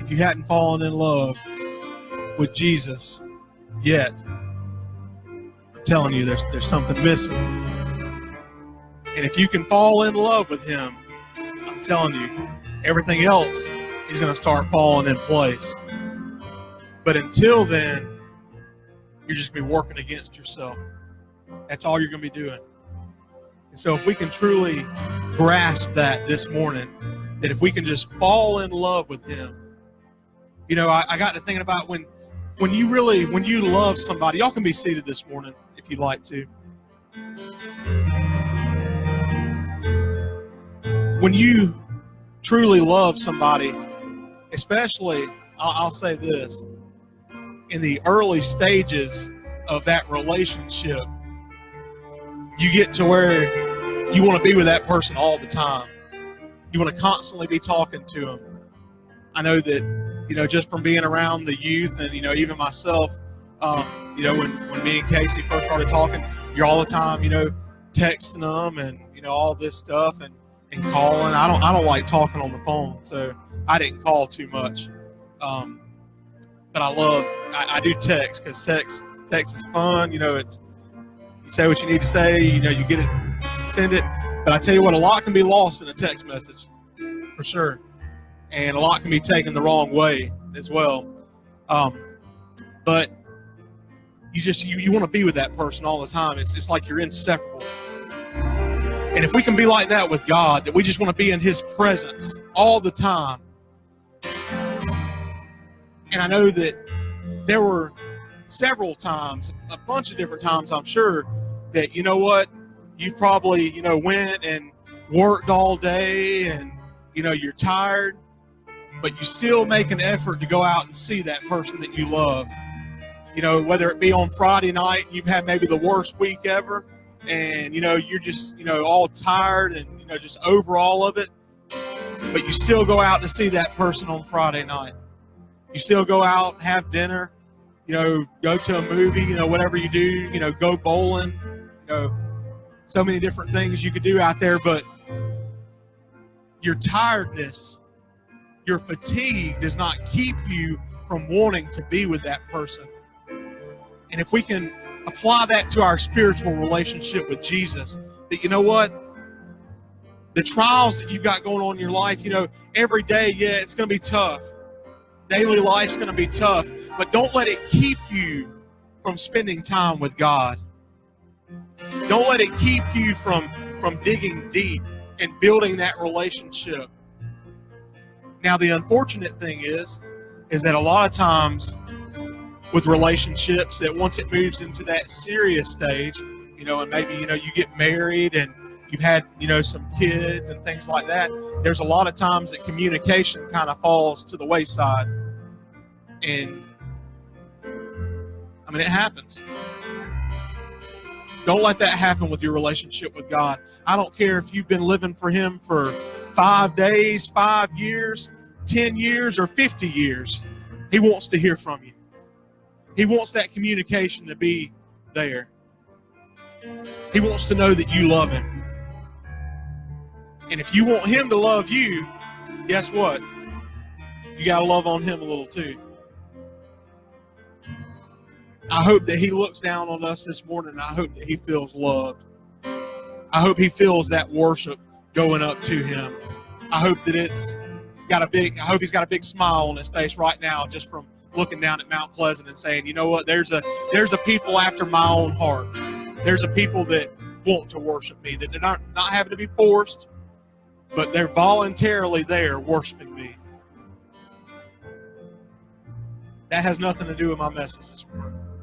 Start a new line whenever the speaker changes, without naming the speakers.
if you hadn't fallen in love with Jesus yet, I'm telling you, there's something missing. And if you can fall in love with him, I'm telling you, everything else is going to start falling in place. But until then, you're just going to be working against yourself. That's all you're going to be doing. And so if we can truly grasp that this morning, that if we can just fall in love with him, you know, I got to thinking about when you love somebody. Y'all can be seated this morning if you'd like to. When you truly love somebody, especially, I'll say this, in the early stages of that relationship, you get to where you want to be with that person all the time. You want to constantly be talking to them. I know that, you know, just from being around the youth and, you know, even myself, you know, when me and Casey first started talking, you're all the time, you know, texting them and, you know, all this stuff and calling. I don't like talking on the phone, so I didn't call too much. But I do text, because text is fun. You know, it's, you say what you need to say, you know, you get it, send it. But I tell you what, a lot can be lost in a text message, for sure. And a lot can be taken the wrong way as well. But you want to be with that person all the time. It's like you're inseparable. And if we can be like that with God, that we just want to be in his presence all the time. And I know that there were several times, a bunch of different times, I'm sure, that, you know what, you probably, you know, went and worked all day and, you know, you're tired, but you still make an effort to go out and see that person that you love. You know, whether it be on Friday night, you've had maybe the worst week ever, and, you know, you're just, you know, all tired and, you know, just over all of it, but you still go out to see that person on Friday night. You still go out, have dinner, you know, go to a movie, you know, whatever you do, you know, go bowling, you know, so many different things you could do out there. But your tiredness, your fatigue does not keep you from wanting to be with that person. And if we can apply that to our spiritual relationship with Jesus, that, you know what, the trials that you've got going on in your life, you know, every day, yeah, it's going to be tough. Daily life's going to be tough, but don't let it keep you from spending time with God. Don't let it keep you from digging deep and building that relationship. Now, the unfortunate thing is that a lot of times with relationships, that once it moves into that serious stage, you know, and maybe, you know, you get married and you've had, you know, some kids and things like that, there's a lot of times that communication kind of falls to the wayside. And I mean, it happens. Don't let that happen with your relationship with God. I don't care if you've been living for him for 5 days, 5 years, 10 years, or 50 years. He wants to hear from you. He wants that communication to be there. He wants to know that you love him. And if you want him to love you, guess what? You got to love on him a little too. I hope that he looks down on us this morning, and I hope that he feels loved. I hope he feels that worship going up to him. I hope that I hope he's got a big smile on his face right now, just from looking down at Mount Pleasant and saying, you know what, there's a people after my own heart. There's a people that want to worship me, that they're not having to be forced, but they're voluntarily there worshiping me. That has nothing to do with my message this morning.